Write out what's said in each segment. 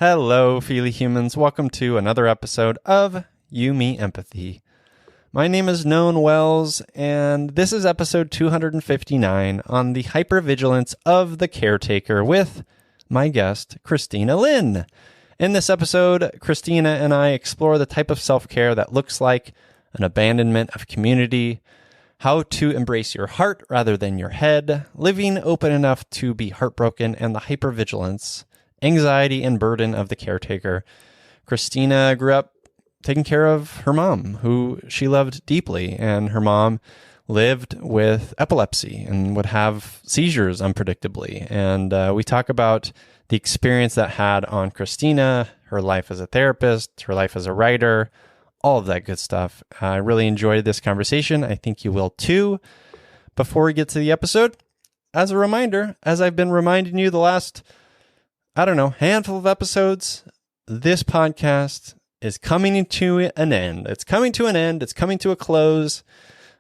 Hello, Feely Humans. Welcome to another episode of You, Me, Empathy. My name is Noan Wells, and this is episode 259 on the hypervigilance of the caretaker with my guest, Christina Lynn. In this episode, Christina and I explore the type of self-care that looks like an abandonment of community, how to embrace your heart rather than your head, living open enough to be heartbroken, and the hypervigilance, anxiety, and burden of the caretaker. Christina grew up taking care of her mom, who she loved deeply, and her mom lived with epilepsy and would have seizures unpredictably. And we talk about the experience that had on Christina, her life as a therapist, her life as a writer, all of that good stuff. I really enjoyed this conversation. I think you will too. Before we get to the episode, as a reminder, as I've been reminding you the last handful of episodes, this podcast is coming to an end. It's coming to an end. It's coming to a close.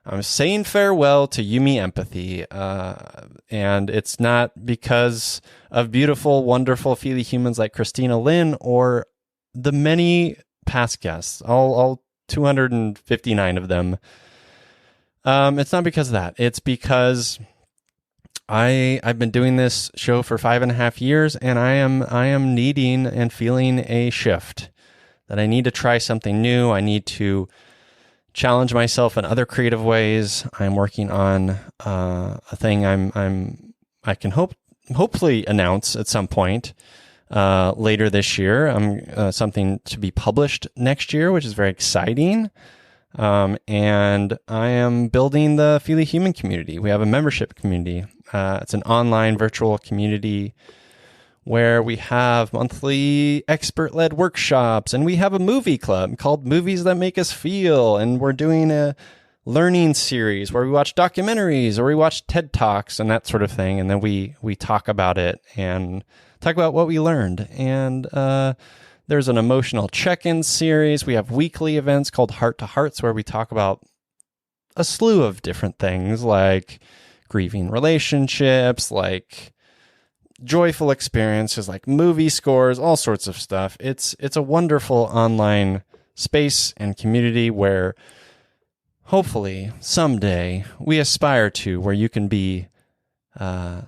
I'm saying farewell to You, Me, Empathy. And it's not because of beautiful, wonderful, feely humans like Christina Lynn or the many past guests, all 259 of them. It's not because of that. It's because I've been doing this show for 5.5 years, and I am needing and feeling a shift, that I need to try something new. I need to challenge myself in other creative ways. I'm working on a thing I can hopefully announce at some point later this year. Something to be published next year, which is very exciting. And I am building the Feely Human community. We have a membership community. It's an online virtual community where we have monthly expert-led workshops, and we have a movie club called Movies That Make Us Feel, and we're doing a learning series where we watch documentaries or we watch TED Talks and that sort of thing, and then we talk about it and talk about what we learned. And there's an emotional check-in series. We have weekly events called Heart to Hearts where we talk about a slew of different things like grieving relationships, like joyful experiences, like movie scores, all sorts of stuff. It's a wonderful online space and community where hopefully someday we aspire to, where you can be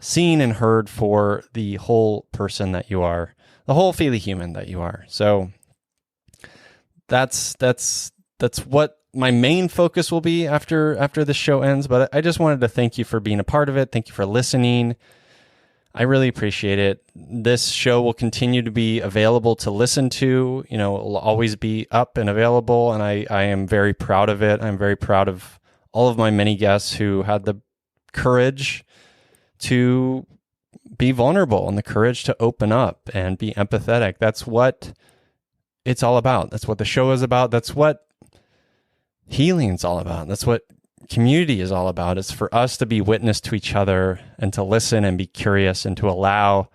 seen and heard for the whole person that you are, the whole feely human that you are. So that's what my main focus will be after this show ends. But I just wanted to thank you for being a part of it. Thank you for listening. I really appreciate it. This show will continue to be available to listen to. It will always be up and available, and I am very proud of it. I'm very proud of all of my many guests who had the courage to be vulnerable and the courage to open up and be empathetic. That's what it's all about. That's what the show is about. That's what healing's all about. That's what community is all about. It's for us to be witness to each other and to listen and be curious and to allow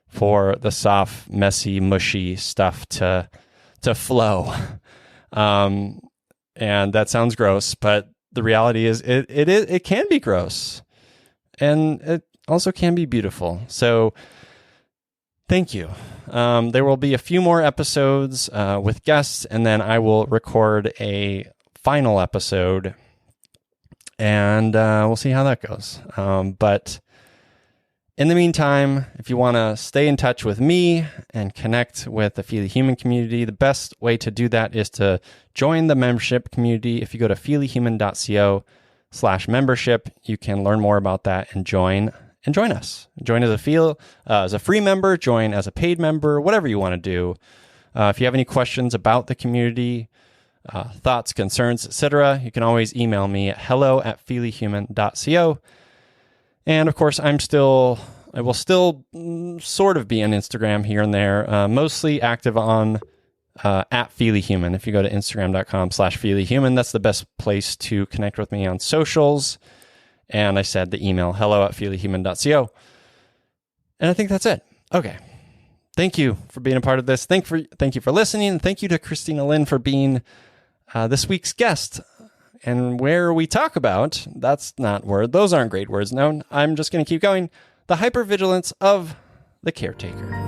for the soft, messy, mushy stuff to flow. And that sounds gross, but the reality is it can be gross, and it also can be beautiful. So thank you. There will be a few more episodes with guests, and then I will record a final episode, and we'll see how that goes. But in the meantime, if you want to stay in touch with me and connect with the Feely Human community, the best way to do that is to join the membership community. If you go to feelyhuman.co/membership, you can learn more about that and join us. Join as a free member, join as a paid member, whatever you want to do. If you have any questions about the community, thoughts, concerns, etc., you can always email me at hello@feelyhuman.co. And of course, I will still sort of be on Instagram here and there, mostly active on at feelyhuman. If you go to instagram.com/feelyhuman, that's the best place to connect with me on socials. And I said the email, hello@feelyhuman.co. And I think that's it. Okay. Thank you for being a part of this. Thank you for listening. And thank you to Christina Lynn for being this week's guest. And where we talk about, those aren't great words. No, I'm just going to keep going. The hypervigilance of the caretaker.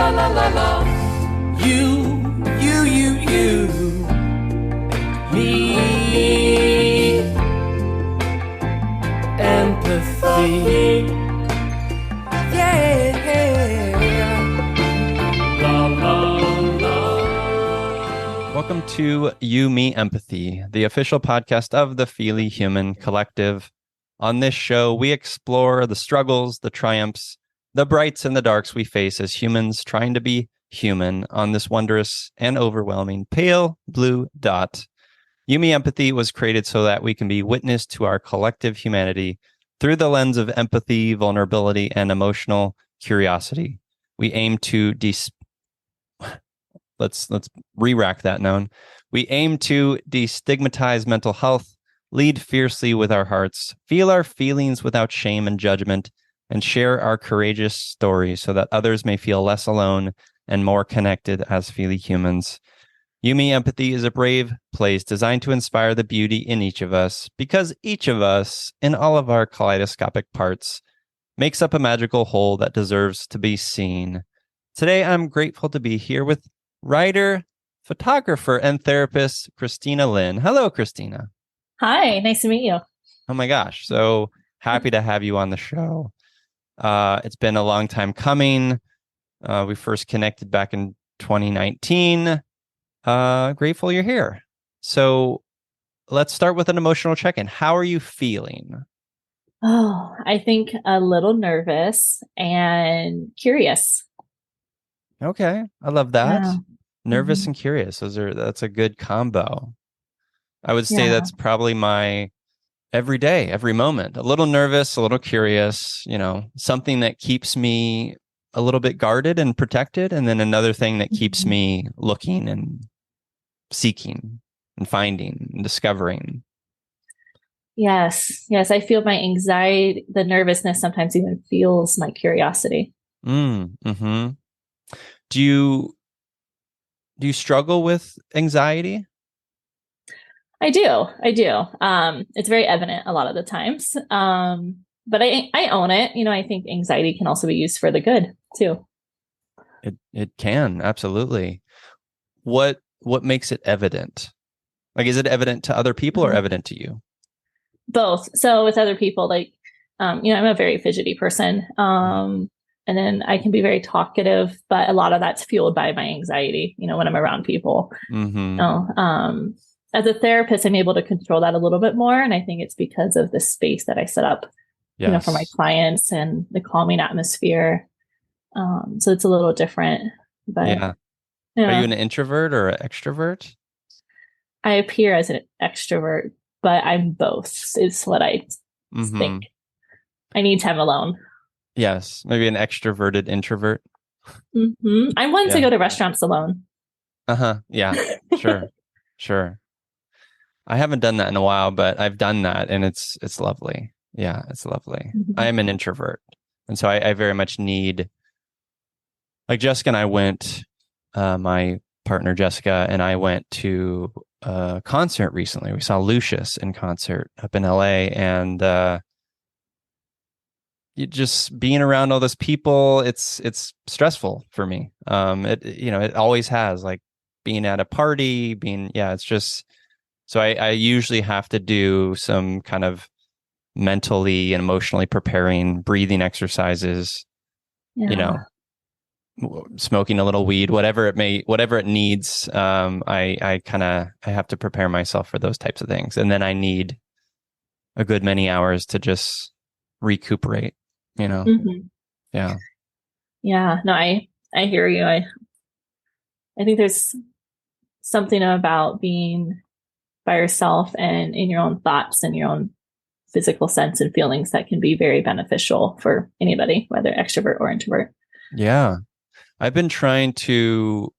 la la la la. You, me, empathy. Yeah. La la la. Welcome to You, Me, Empathy, the official podcast of the Feely Human Collective. On this show, we explore the struggles, the triumphs, the brights and the darks we face as humans trying to be human on this wondrous and overwhelming pale blue dot. You, Me, Empathy was created so that we can be witness to our collective humanity through the lens of empathy, vulnerability, and emotional curiosity. We aim to let's re-rack that noun. We aim to destigmatize mental health, lead fiercely with our hearts, feel our feelings without shame and judgment, and share our courageous stories so that others may feel less alone and more connected as Feely humans. You, Me, Empathy is a brave place designed to inspire the beauty in each of us, because each of us, in all of our kaleidoscopic parts, makes up a magical whole that deserves to be seen. Today, I'm grateful to be here with writer, photographer, and therapist Christina Lynn. Hello, Christina. Hi, nice to meet you. Oh my gosh, so happy to have you on the show. It's been a long time coming. We first connected back in 2019. Grateful you're here. So let's start with an emotional check-in. How are you feeling? Oh, I think a little nervous and curious. Okay, I love that. Yeah. Nervous and curious. That's a good combo. I would say Yeah. that's probably my every day, every moment. A little nervous, a little curious, something that keeps me a little bit guarded and protected, and then another thing that keeps me looking and seeking and finding and discovering. Yes. I feel my anxiety, the nervousness sometimes even fuels my curiosity. Mm-hmm. Do you struggle with anxiety? I do. It's very evident a lot of the times. But I own it. I think anxiety can also be used for the good too. It can, absolutely. What makes it evident? Like, is it evident to other people or evident to you? Both. So with other people, like, I'm a very fidgety person. And then I can be very talkative, but a lot of that's fueled by my anxiety, when I'm around people. As a therapist, I'm able to control that a little bit more. And I think it's because of the space that I set up, for my clients and the calming atmosphere. So it's a little different. But yeah. Are you an introvert or an extrovert? I appear as an extrovert, but I'm both, is what I think. I need time alone. Yes. Maybe an extroverted introvert. I'm one to go to restaurants alone. Yeah, sure. I haven't done that in a while, but I've done that and it's lovely. Yeah, it's lovely. I am an introvert. And so I very much need, like Jessica and I went, my partner Jessica and I went to a concert recently. We saw Lucius in concert up in LA, and you just being around all those people, it's stressful for me. It always has, like being at a party, it's just, so I usually have to do some kind of mentally and emotionally preparing breathing exercises, smoking a little weed, whatever it needs. I have to prepare myself for those types of things. And then I need a good many hours to just recuperate, Yeah. Yeah. No, I hear you. I think there's something about being by yourself and in your own thoughts and your own physical sense and feelings that can be very beneficial for anybody, whether extrovert or introvert. Yeah. I've been trying to,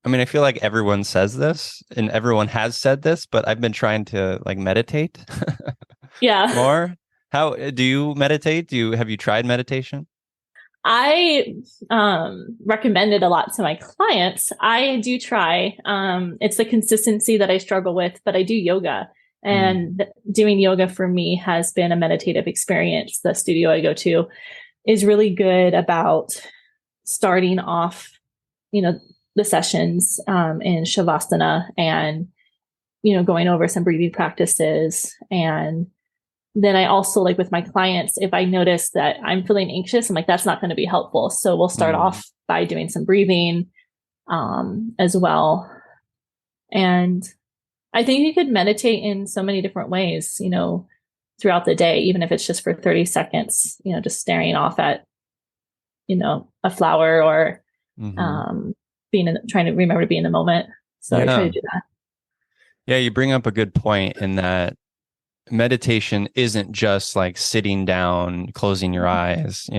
I feel like everyone says this and everyone has said this, but I've been trying to meditate. Yeah. More. How do you meditate? Have you tried meditation? I recommend it a lot to my clients. I do try. It's the consistency that I struggle with, but I do yoga. And doing yoga for me has been a meditative experience. The studio I go to is really good about starting off, the sessions in Shavasana and, going over some breathing practices. And then I also, like with my clients, if I notice that I'm feeling anxious, I'm like, that's not going to be helpful. So we'll start off by doing some breathing as well. And I think you could meditate in so many different ways, throughout the day, even if it's just for 30 seconds, just staring off at, a flower or trying to remember to be in the moment. So I try to do that. Yeah, you bring up a good point in that meditation isn't just like sitting down, closing your eyes.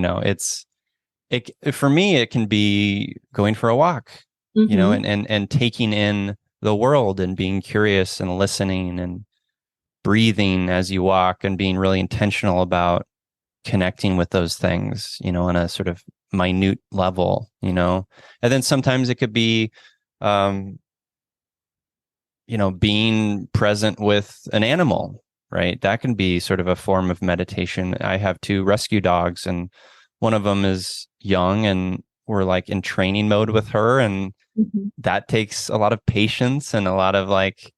For me, it can be going for a walk, and taking in the world and being curious and listening and breathing as you walk and being really intentional about connecting with those things, on a sort of minute level, and then sometimes it could be, being present with an animal, right? That can be sort of a form of meditation. I have 2 rescue dogs, and one of them is young, and we're like in training mode with her. And that takes a lot of patience and a lot of like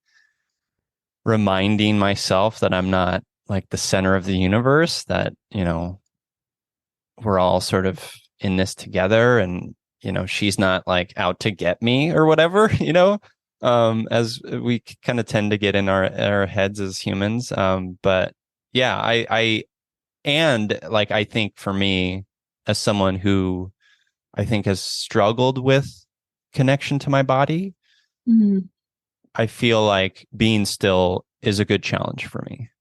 reminding myself that I'm not like the center of the universe, that, we're all sort of in this together, and, she's not like out to get me or whatever, as we kind of tend to get in our heads as humans. But yeah, I think for me, as someone who I think has struggled with connection to my body, I feel like being still is a good challenge for me.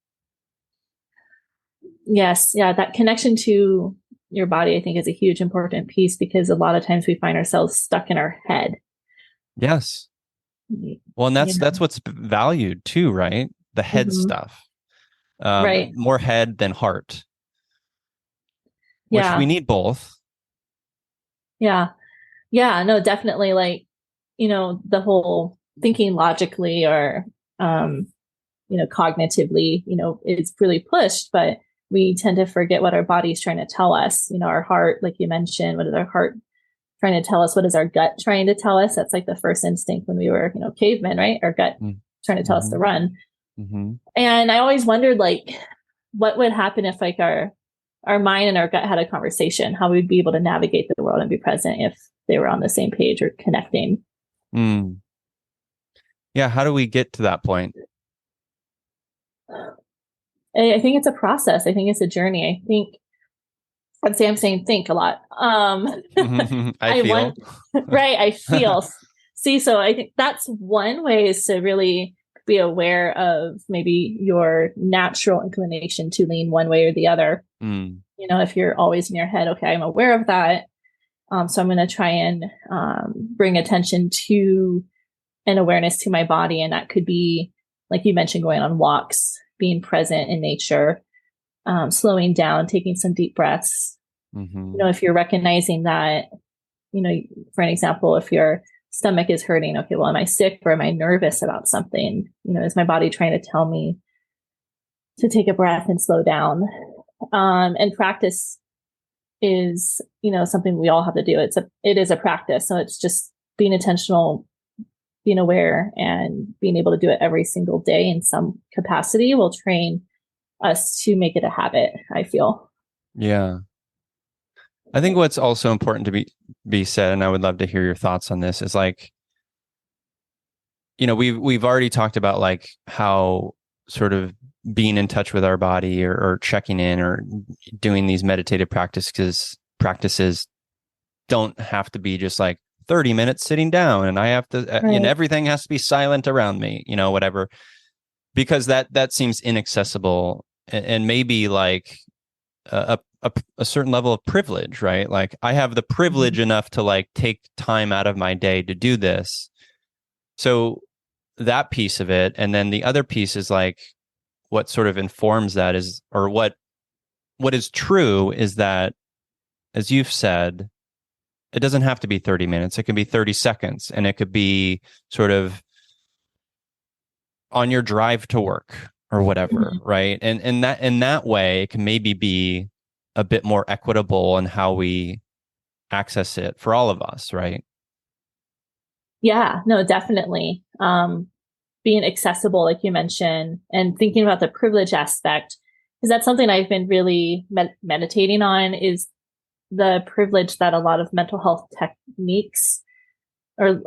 Yes. Yeah. That connection to your body, I think, is a huge important piece, because a lot of times we find ourselves stuck in our head. Yes. Well, and that's what's valued too, right? The head stuff. Right. More head than heart. Which we need both. Yeah. Yeah. No, definitely. Like, the whole thinking logically or, cognitively, is really pushed, but we tend to forget what our body's trying to tell us. Our heart, like you mentioned, what is our heart trying to tell us? What is our gut trying to tell us? That's like the first instinct when we were, cavemen, right? Our gut trying to tell us to run. And I always wondered, like, what would happen if like our mind and our gut had a conversation, how we'd be able to navigate the world and be present if they were on the same page or connecting. Yeah. How do we get to that point? I think it's a process. I think it's a journey. I'd say I'm saying think a lot. I feel. Right. I feel. See, so I think that's one way, is to really be aware of maybe your natural inclination to lean one way or the other. If you're always in your head, okay, I'm aware of that. So I'm going to try and bring attention to an awareness to my body. And that could be, like you mentioned, going on walks, being present in nature, slowing down, taking some deep breaths. If you're recognizing that, for an example, if your stomach is hurting, okay, well, am I sick or am I nervous about something? Is my body trying to tell me to take a breath and slow down? And practice is, something we all have to do. It is a practice. So it's just being intentional, being aware, and being able to do it every single day in some capacity will train us to make it a habit, I feel. Yeah. I think what's also important to be said, and I would love to hear your thoughts on this, is like, we've already talked about like how sort of being in touch with our body or checking in or doing these meditative practices don't have to be just like 30 minutes sitting down and I have to, and everything has to be silent around me, whatever, because that seems inaccessible and maybe like a certain level of privilege, right? Like I have the privilege enough to like take time out of my day to do this. So that piece of it. And then the other piece is like, what sort of informs that is, or what is true is that, as you've said, it doesn't have to be 30 minutes. It can be 30 seconds, and it could be sort of on your drive to work or whatever, right? And that in that way, it can maybe be a bit more equitable in how we access it for all of us, right? Yeah, no, definitely. Being accessible, like you mentioned, and thinking about the privilege aspect, because that's something I've been really meditating on, is the privilege that a lot of mental health techniques or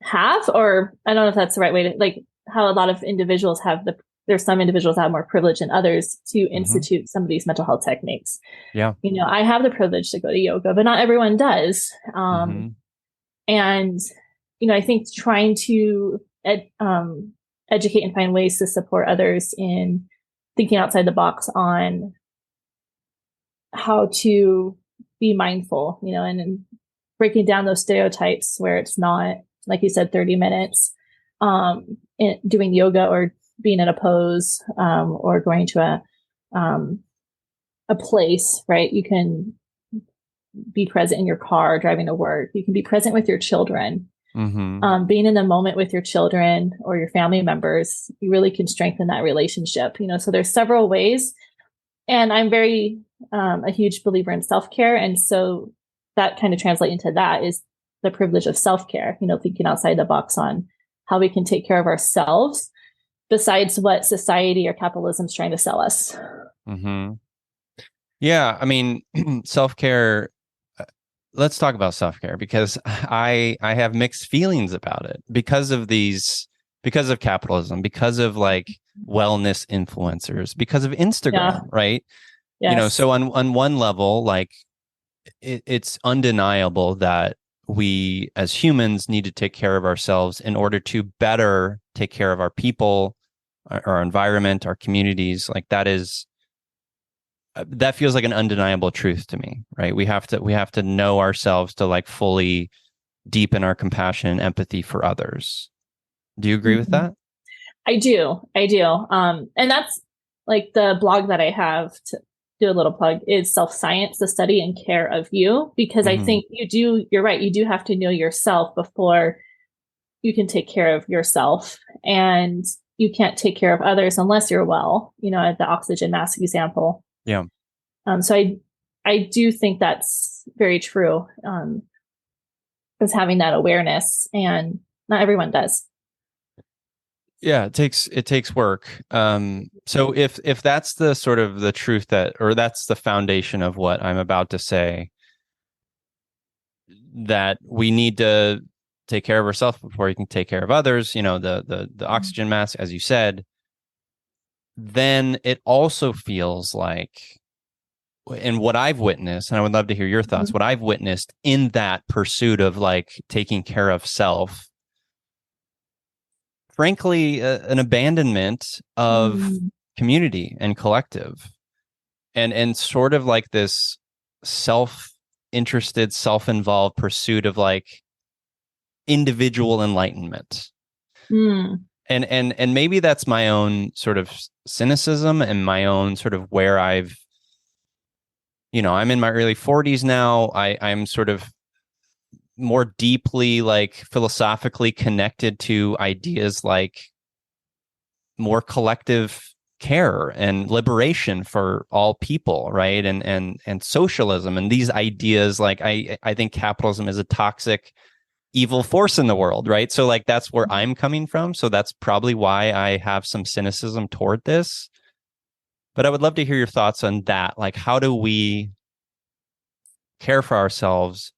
have, or I don't know if that's the right way to, like, how a lot of individuals have there's some individuals that have more privilege than others to institute some of these mental health techniques. Yeah. I have the privilege to go to yoga, but not everyone does. And, I think trying to educate and find ways to support others in thinking outside the box on how to be mindful, and breaking down those stereotypes where it's not, like you said, 30 minutes, doing yoga or being in a pose, or going to a place, right? You can be present in your car, driving to work. You can be present with your children. Being in the moment with your children or your family members, you really can strengthen that relationship, so there's several ways. And I'm very, a huge believer in self-care. And so that kind of translates into that is the privilege of self-care, thinking outside the box on how we can take care of ourselves besides what society or capitalism is trying to sell us. Yeah. I mean, self-care, let's talk about self-care, because I have mixed feelings about it because of capitalism, because of like wellness influencers, because of Instagram, right? Yes. So on one level, like it's undeniable that we as humans need to take care of ourselves in order to better take care of our people, our environment, our communities. Like that feels like an undeniable truth to me, right? We have to know ourselves to like fully deepen our compassion and empathy for others. Do you agree with that? I do. And that's like the blog that I have, to do a little plug, is Self-Science, the study and care of you, because I think you're right. You do have to know yourself before you can take care of yourself, and you can't take care of others unless you're well, at the oxygen mask example. Yeah. So I do think that's very true. Is having that awareness, and not everyone does. Yeah, it takes work. So if that's the sort of the truth or that's the foundation of what I'm about to say, that we need to take care of ourselves before you can take care of others, the oxygen mask, as you said, then it also feels like, and what I've witnessed, and I would love to hear your thoughts, what I've witnessed in that pursuit of like taking care of self, frankly, an abandonment of community and collective, and sort of like this self-interested, self-involved pursuit of like individual enlightenment. And maybe that's my own sort of cynicism and my own sort of where I'm in my early 40s now. I'm sort of more deeply like philosophically connected to ideas like more collective care and liberation for all people, right? And socialism and these ideas. Like I think capitalism is a toxic, evil force in the world, right? So like that's where I'm coming from. So that's probably why I have some cynicism toward this. But I would love to hear your thoughts on that. Like, how do we care for ourselves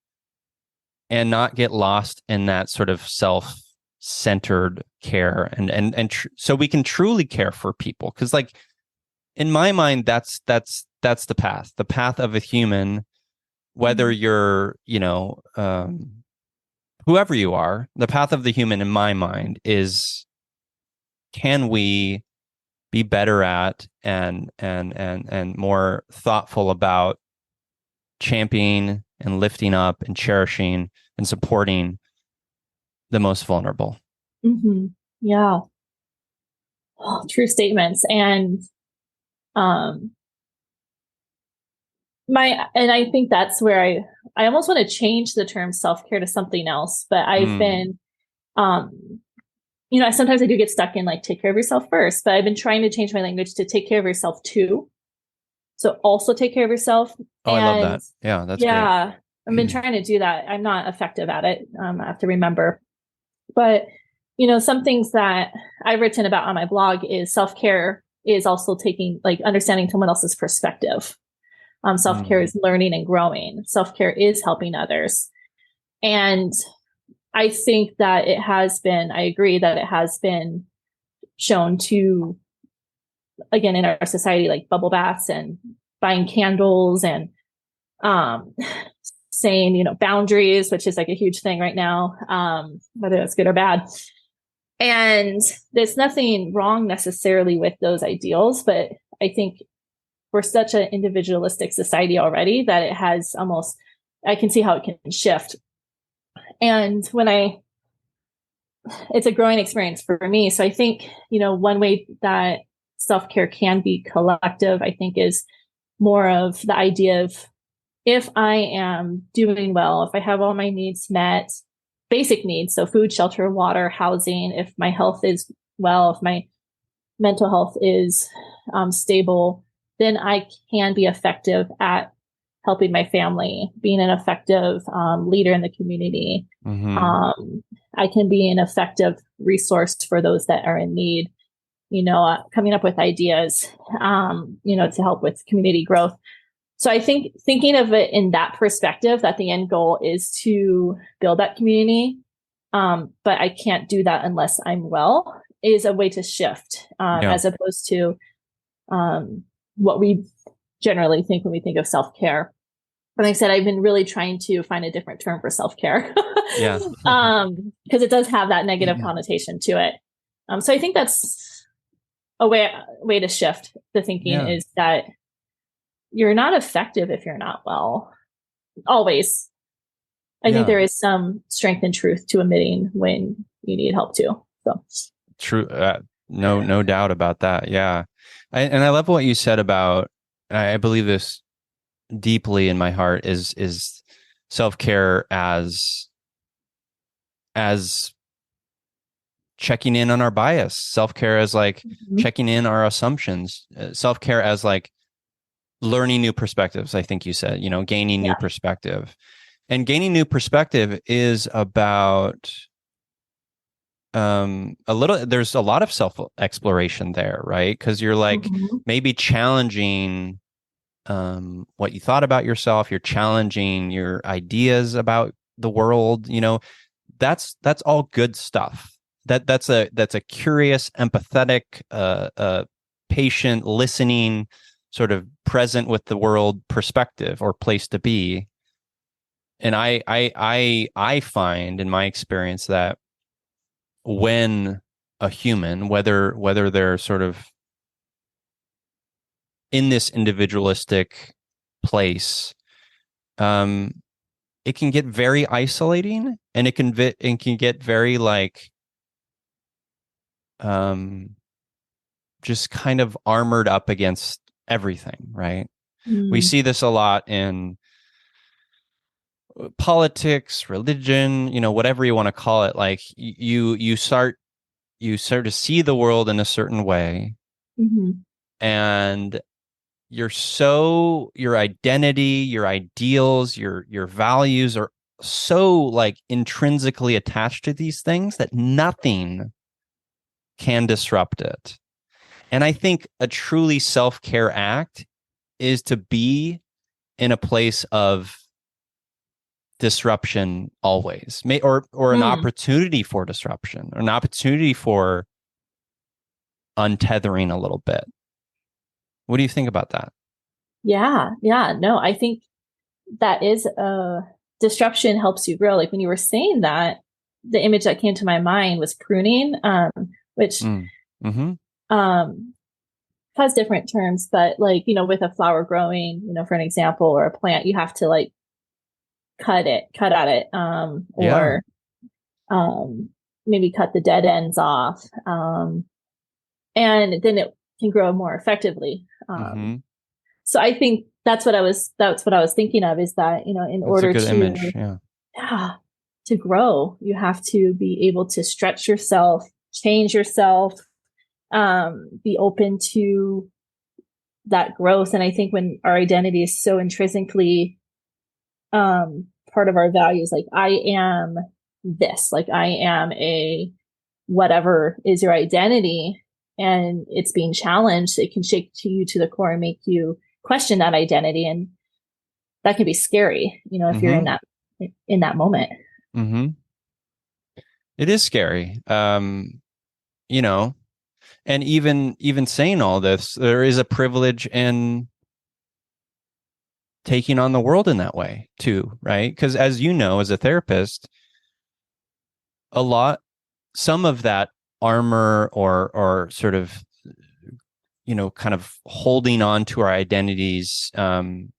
and not get lost in that sort of self-centered care, and so we can truly care for people? Because like in my mind, that's the path of a human, whether you're whoever you are. The path of the human in my mind is, can we be better at and more thoughtful about championing and lifting up and cherishing and supporting the most vulnerable? Yeah. True statements. And I think that's where I almost want to change the term self-care to something else, but I've been, sometimes I do get stuck in like, take care of yourself first, but I've been trying to change my language to take care of yourself too. So also take care of yourself. Oh, I love that. Yeah, that's great. I've been trying to do that. I'm not effective at it. I have to remember. But, you know, some things that I've written about on my blog is self-care is also taking, like, understanding someone else's perspective. Self-care is learning and growing. Self-care is helping others. And I think that I agree that it has been shown to, again, in our society, like bubble baths and buying candles and saying, you know, boundaries, which is like a huge thing right now, whether that's good or bad. And there's nothing wrong necessarily with those ideals, but I think we're such an individualistic society already that it has almost, I can see how it can shift. And it's a growing experience for me. So I think, you know, one way that self-care can be collective, I think, is more of the idea of, if I am doing well, if I have all my needs met, basic needs, so food, shelter, water, housing, if my health is well, if my mental health is stable, then I can be effective at helping my family, being an effective leader in the community. I can be an effective resource for those that are in need, you know, coming up with ideas, you know, to help with community growth. So I think thinking of it in that perspective, that the end goal is to build that community, but I can't do that unless I'm well, is a way to shift, as opposed to what we generally think when we think of self-care. But like I said, I've been really trying to find a different term for self-care, because it does have that negative connotation to it. So I think that's a way to shift the thinking, is that you're not effective if you're not well. Always. I think there is some strength and truth to admitting when you need help too. So true. No doubt about that. Yeah. And I love what you said about, I believe this deeply in my heart, is self-care as checking in on our bias, self-care as like checking in our assumptions, self-care as like learning new perspectives. I think you said, you know, gaining new perspective, and gaining new perspective is about there's a lot of self-exploration there, right? Because you're like maybe challenging what you thought about yourself, you're challenging your ideas about the world, you know, that's all good stuff. That's a curious, empathetic, patient, listening, sort of present with the world perspective or place to be. And I find in my experience that when a human, whether they're sort of in this individualistic place, it can get very isolating, and it can get very like just kind of armored up against everything, right? We see this a lot in politics, religion, you know, whatever you want to call it. Like you start to see the world in a certain way, and your identity, your ideals, your values are so like intrinsically attached to these things that nothing can disrupt it. And I think a truly self-care act is to be in a place of disruption always, or an opportunity for disruption, or an opportunity for untethering a little bit. What do you think about that? Yeah. No, I think that is disruption helps you grow. Like when you were saying that, the image that came to my mind was pruning, which has different terms, but like, you know, with a flower growing, you know, for an example, or a plant, you have to like cut at it, or maybe cut the dead ends off, and then it can grow more effectively. So I think that's what I was thinking of, is that, you know, in order to to grow, you have to be able to stretch yourself, change yourself, be open to that growth. And I think when our identity is so intrinsically part of our values. Like, I am this, like, I am a whatever is your identity, and it's being challenged. It can shake to you to the core and make you question that identity. And that can be scary, you know, if you're in that moment. Mm-hmm. It is scary. You know, and even saying all this, there is a privilege in taking on the world in that way too, right? Because as you know, as a therapist, some of that armor or sort of, you know, kind of holding on to our identities can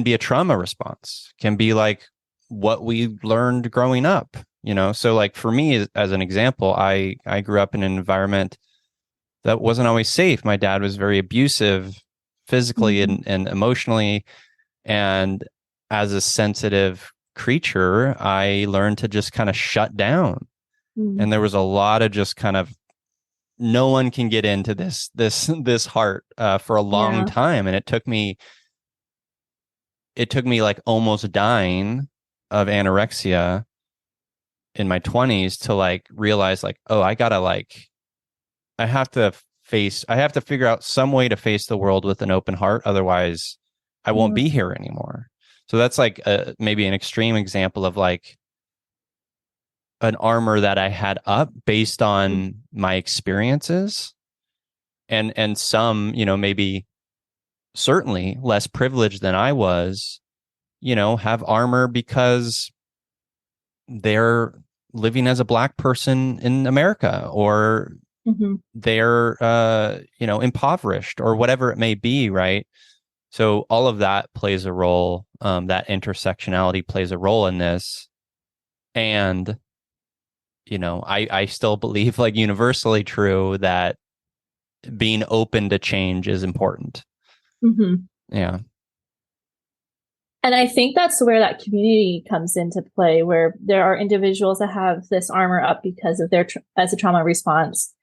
be a trauma response, can be like what we learned growing up, you know? So like for me, as an example, I grew up in an environment that wasn't always safe. My dad was very abusive physically and emotionally. And as a sensitive creature, I learned to just kind of shut down. And there was a lot of just kind of, no one can get into this heart for a long time. And it took me like almost dying of anorexia in my 20s to like realize like, oh, I have to figure out some way to face the world with an open heart. Otherwise I won't be here anymore. So that's like maybe an extreme example of like an armor that I had up based on my experiences, and some, you know, maybe certainly less privileged than I was, you know, have armor because they're living as a Black person in America, or they're you know, impoverished, or whatever it may be, right? So all of that plays a role. That intersectionality plays a role in this. And you know, I still believe, like universally true, that being open to change is important. Yeah. And I think that's where that community comes into play, where there are individuals that have this armor up because of their as a trauma response,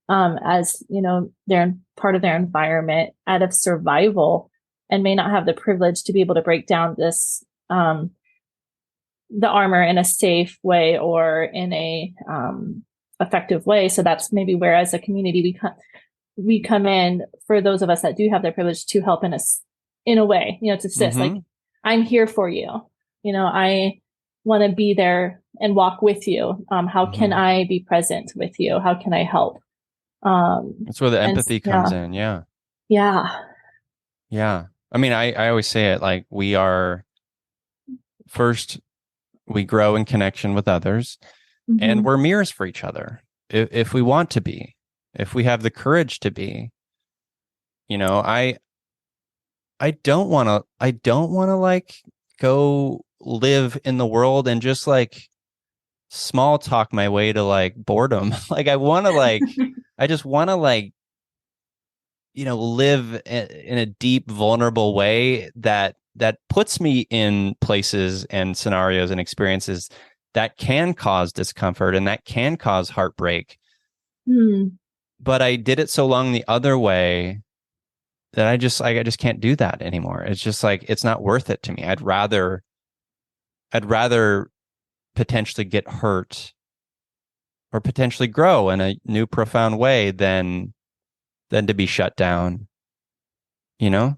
as you know, they're part of their environment out of survival, and may not have the privilege to be able to break down this the armor in a safe way or in a effective way. So that's maybe where, as a community, we come in for those of us that do have their privilege to help in a way, you know, to assist. Like, I'm here for you. You know, I want to be there and walk with you. How can I be present with you? How can I help? That's where the empathy comes in. Yeah. Yeah. Yeah. I mean, I always say it like, we grow in connection with others, and we're mirrors for each other. If we want to be, if we have the courage to be, you know, I don't want to like go live in the world and just like small talk my way to like boredom. Like I want to like, I just want to like, you know, live in a deep, vulnerable way that puts me in places and scenarios and experiences that can cause discomfort and that can cause heartbreak. But I did it so long the other way that I just can't do that anymore. It's just like, it's not worth it to me. I'd rather potentially get hurt or potentially grow in a new profound way than to be shut down, you know?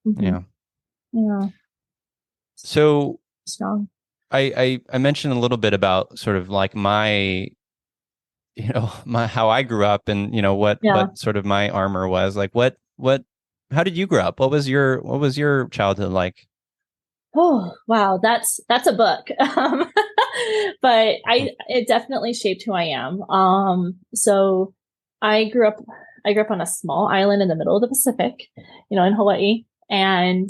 Yeah. So Strong. I mentioned a little bit about sort of like my, you know, how I grew up, and you know what sort of my armor was like. How did you grow up? What was your childhood like? Oh, wow. That's a book. But it definitely shaped who I am. So I grew up on a small island in the middle of the Pacific, you know, in Hawaii. And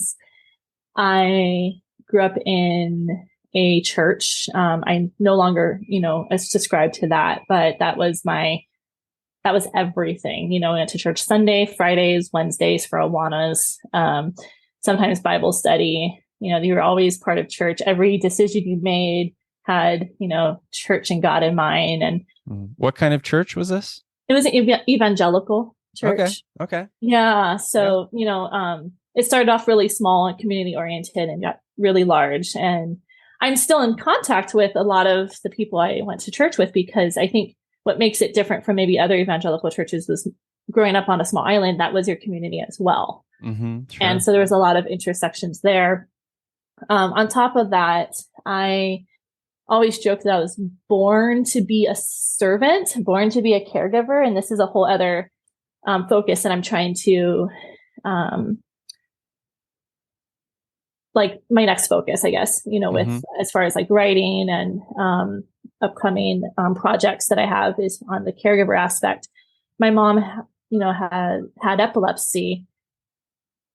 I grew up in a church. I no longer, you know, subscribed to that, but that was everything. You know, I went to church Sunday, Fridays, Wednesdays for Awanas, sometimes Bible study. You know, you were always part of church. Every decision you made had, you know, church and God in mind. And what kind of church was this? It was an evangelical church. Okay. Yeah. So, you know, it started off really small and community oriented and got really large. And I'm still in contact with a lot of the people I went to church with, because I think what makes it different from maybe other evangelical churches was growing up on a small island, that was your community as well. Sure. And so there was a lot of intersections there. On top of that, I always joke that I was born to be a servant, born to be a caregiver. And this is a whole other focus that I'm trying to, like my next focus, I guess, with as far as like writing and upcoming projects that I have is on the caregiver aspect. My mom, had epilepsy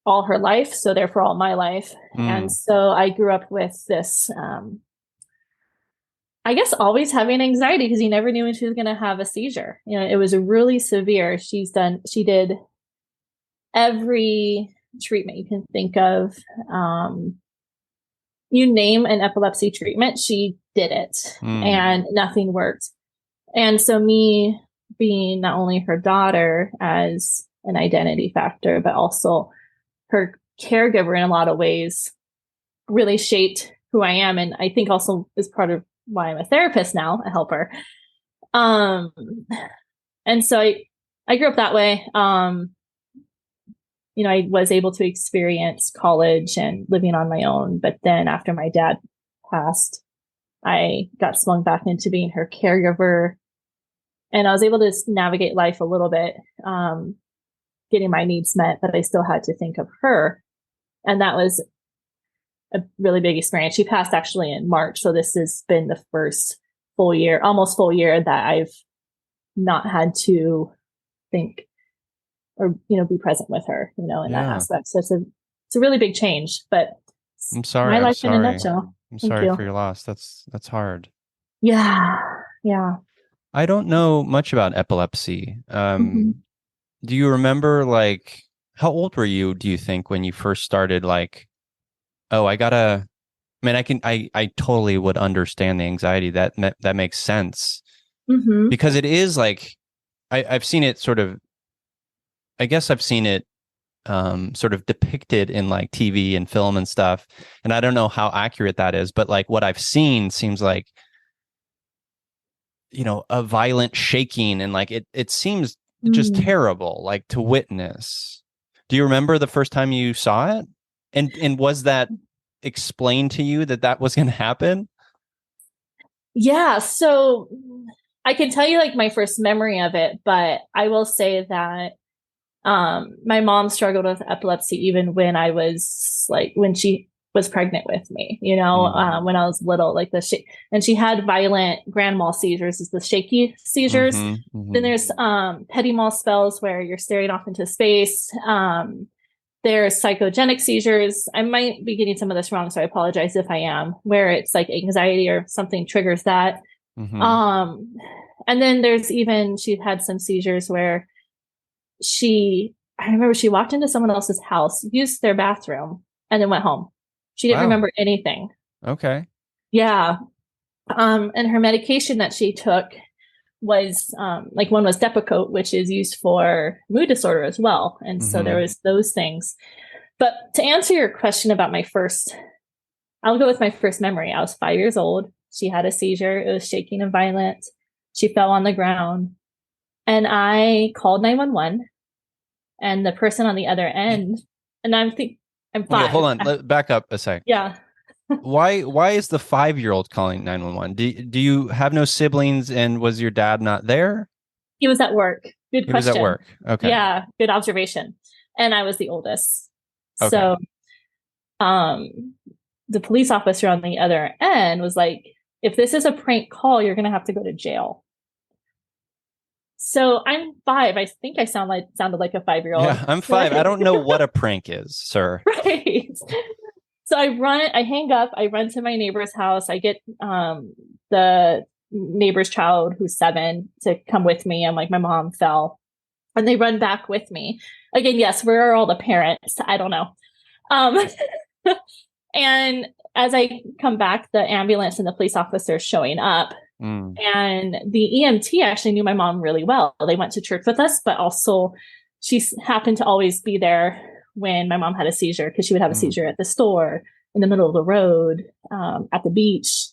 all her life, so therefore all my life. And so I grew up with this, I guess, always having anxiety because you never knew when she was going to have a seizure. It was really severe. She did every treatment you can think of. You name an epilepsy treatment, she did it, and nothing worked. And so me being not only her daughter as an identity factor, but also her caregiver in a lot of ways really shaped who I am. And I think also is part of why I'm a therapist now, a helper. And so I grew up that way. I was able to experience college and living on my own. But then after my dad passed, I got swung back into being her caregiver. And I was able to navigate life a little bit, getting my needs met, but I still had to think of her. And that was a really big experience. She passed actually in March. So this has been the first almost full year that I've not had to think or, be present with her, in that aspect. So it's a really big change, but I'm sorry. My life in a nutshell. I'm sorry for your loss. That's hard. Yeah. Yeah. I don't know much about epilepsy. Do you remember, like, how old were you, do you think, when you first started, like, I totally would understand the anxiety. That makes sense. Because it is like, I've seen it sort of, I guess I've seen it sort of depicted in like TV and film and stuff. And I don't know how accurate that is, but like what I've seen seems like, a violent shaking, and like it seems just terrible, like, to witness. Do you remember the first time you saw it? And was that explained to you that was going to happen? Yeah. So I can tell you like my first memory of it, but I will say that my mom struggled with epilepsy even when I was when she was pregnant with me, when I was little, like and she had violent grand mal seizures, is the shaky seizures. Then there's petit mal spells where you're staring off into space. There's psychogenic seizures. I might be getting some of this wrong, so I apologize if I am, where it's like anxiety or something triggers that. And then there's she had some seizures where I remember she walked into someone else's house, used their bathroom, and then went home. She didn't remember anything. Okay. Yeah. And her medication that she took was one was Depakote, which is used for mood disorder as well. And so there was those things. But to answer your question about I'll go with my first memory. I was 5 years old. She had a seizure. It was shaking and violent. She fell on the ground. And I called 911. And the person on the other end, and I'm 5. Okay, hold on. Back up a sec. Yeah. Why is the 5-year-old calling 911? Do you have no siblings, and was your dad not there? He was at work. Good question. He was at work. Okay. Yeah, good observation. And I was the oldest. Okay. So the police officer on the other end was like, if this is a prank call, you're going to have to go to jail. So I'm 5. I think I sounded like a 5-year-old. Yeah, I'm 5. I don't know what a prank is, sir. Right. So I hang up, I run to my neighbor's house. I get the neighbor's child who's 7 to come with me. I'm like, my mom fell. And they run back with me. Again, yes, where are all the parents? I don't know. And as I come back, the ambulance and the police officer showing up. And the EMT actually knew my mom really well. They went to church with us, but also she happened to always be there when my mom had a seizure, because she would have a seizure at the store, in the middle of the road, at the beach,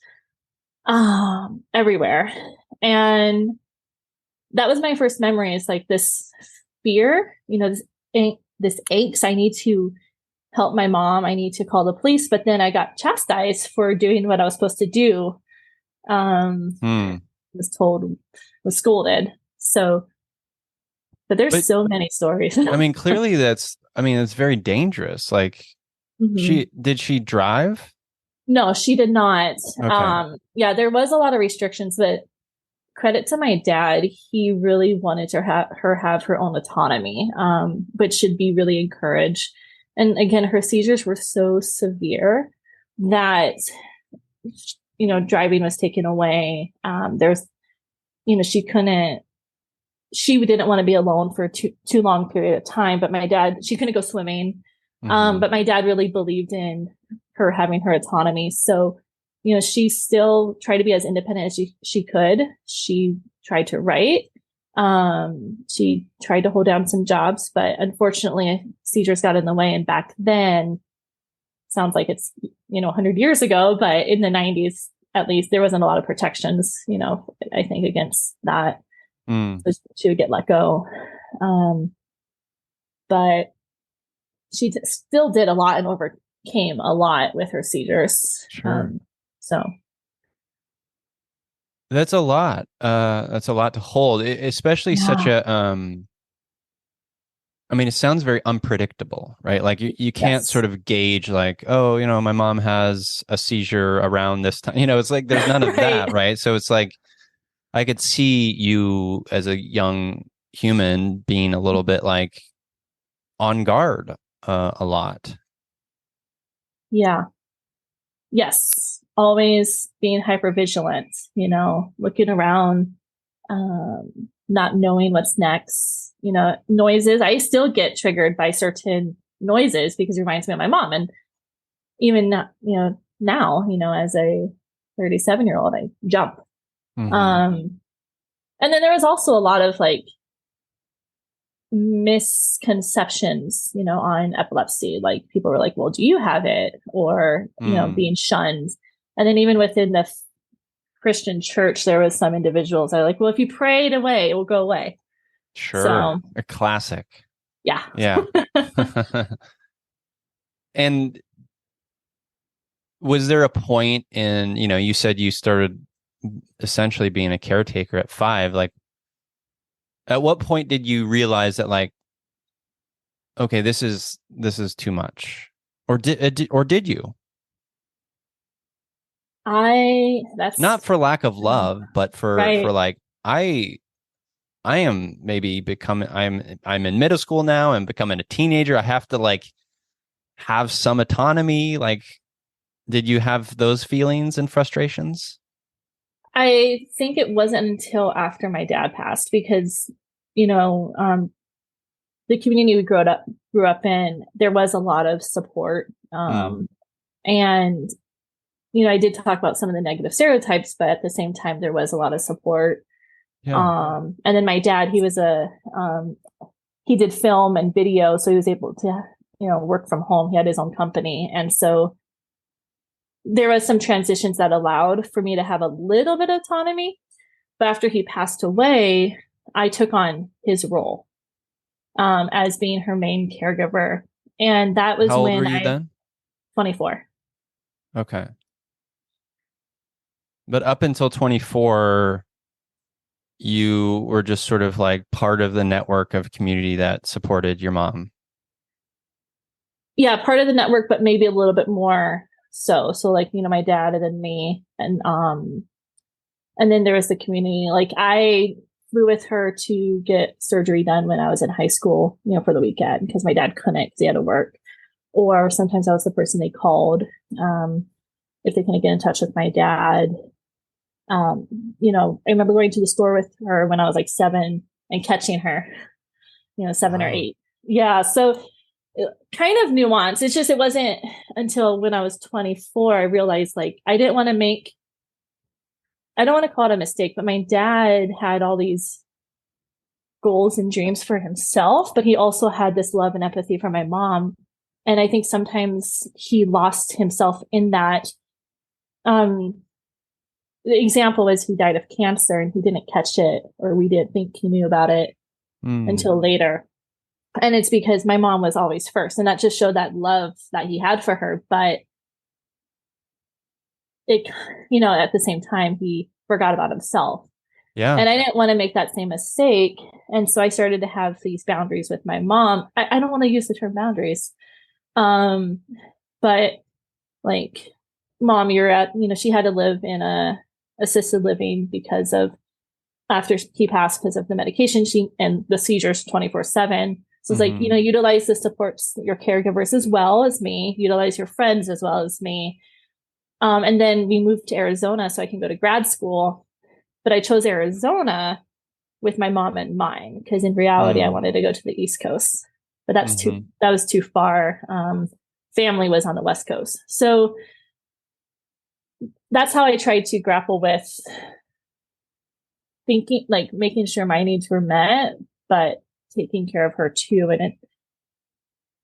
everywhere. And that was my first memory. It's like this fear, this angst. I need to help my mom. I need to call the police. But then I got chastised for doing what I was supposed to do. Was scolded. So, but there's so many stories. I mean, clearly it's very dangerous. Like, did she drive? No, she did not. Okay. Yeah, there was a lot of restrictions, but credit to my dad, he really wanted to have her own autonomy, which should be really encouraged. And again, her seizures were so severe that, driving was taken away. She didn't want to be alone for too long period of time, but my dad, she couldn't go swimming. But my dad really believed in her having her autonomy. So, she still tried to be as independent as she could. She tried to write. She tried to hold down some jobs, but unfortunately seizures got in the way. And back then, sounds like it's, 100 years ago, but in the 90s, at least, there wasn't a lot of protections, I think, against that. So she would get let go. But she still did a lot and overcame a lot with her seizures. Sure. So that's a lot. That's a lot to hold, especially such a, it sounds very unpredictable, right? Like you can't sort of gauge like, oh, my mom has a seizure around this time. It's like, there's none of that, right? So it's like, I could see you as a young human being a little bit like on guard a lot. Yeah. Yes. Always being hypervigilant, looking around, not knowing what's next, noises. I still get triggered by certain noises because it reminds me of my mom. And even, now, as a 37-year-old, I jump. And then there was also a lot of like misconceptions, on epilepsy. Like people were like, well, do you have it? Or, being shunned. And then even within the Christian church, there was some individuals that are like, well, if you pray it away, it will go away. Sure. So, a classic. Yeah. Yeah. And was there a point in, you said you started essentially being a caretaker at 5, like at what point did you realize that like, okay, this is too much, or did you? That's not for lack of love, but for like, I am maybe becoming, I'm in middle school now and becoming a teenager. I have to like have some autonomy. Like, did you have those feelings and frustrations? I think it wasn't until after my dad passed, because, the community we grew up in, there was a lot of support. And, I did talk about some of the negative stereotypes, but at the same time, there was a lot of support. Yeah. And then my dad, he was he did film and video, so he was able to, work from home. He had his own company. And so there was some transitions that allowed for me to have a little bit of autonomy. But after he passed away, I took on his role as being her main caregiver. And that was How old when were you then? 24. Okay. But up until 24, you were just sort of like part of the network of community that supported your mom. Yeah, part of the network, but maybe a little bit more so like, my dad and then me, and then there was the community. Like I flew with her to get surgery done when I was in high school, for the weekend, because my dad couldn't, because he had to work. Or sometimes I was the person they called if they couldn't get in touch with my dad. I remember going to the store with her when I was like 7 and catching her, 7 or 8. Yeah. So kind of nuance. It's just, it wasn't until when I was 24, I realized like, I don't want to call it a mistake, but my dad had all these goals and dreams for himself, but he also had this love and empathy for my mom. And I think sometimes he lost himself in that. The example is he died of cancer and he didn't catch it, or we didn't think he knew about it until later. And it's because my mom was always first. And that just showed that love that he had for her. But it, at the same time, he forgot about himself. Yeah. And I didn't want to make that same mistake. And so I started to have these boundaries with my mom. I don't want to use the term boundaries. But like, mom, you're at, she had to live in a assisted living because of, after he passed, because of the medication and the seizures 24/7. So it's like, utilize the supports, your caregivers as well as me, utilize your friends as well as me. And then we moved to Arizona so I can go to grad school. But I chose Arizona with my mom in mind, because in reality, I wanted to go to the East Coast, but that was too far. Family was on the West Coast. So that's how I tried to grapple with thinking, like making sure my needs were met, but taking care of her too.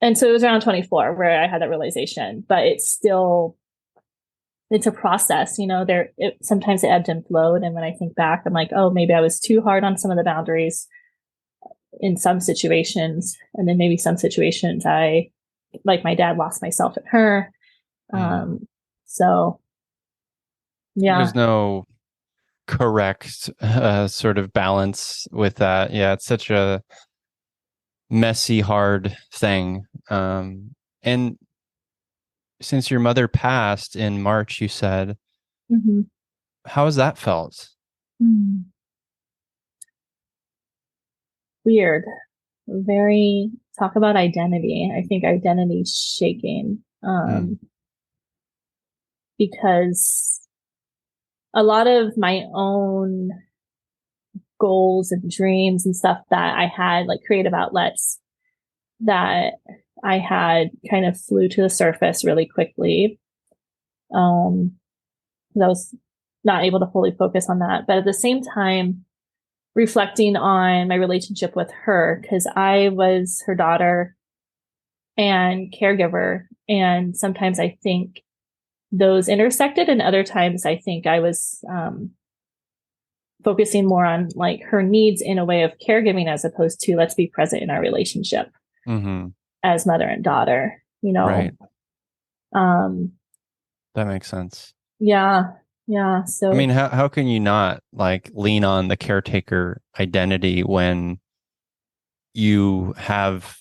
And so it was around 24 where I had that realization, but it's a process, sometimes it ebbed and flowed. And when I think back, I'm like, oh, maybe I was too hard on some of the boundaries in some situations. And then maybe some situations like my dad, lost myself in her. So yeah. There's no correct sort of balance with that. Yeah. It's such a messy, hard thing. And since your mother passed in March, you said, how has that felt? Weird. Very, talk about identity. I think identity shaking. Because a lot of my own goals and dreams and stuff that I had, like creative outlets that I had, kind of flew to the surface really quickly. I was not able to fully focus on that. But at the same time, reflecting on my relationship with her, because I was her daughter and caregiver. And sometimes I think those intersected, and other times I think I was focusing more on like her needs in a way of caregiving, as opposed to let's be present in our relationship as mother and daughter, Right. That makes sense. Yeah. So I mean, how can you not like lean on the caretaker identity when you have,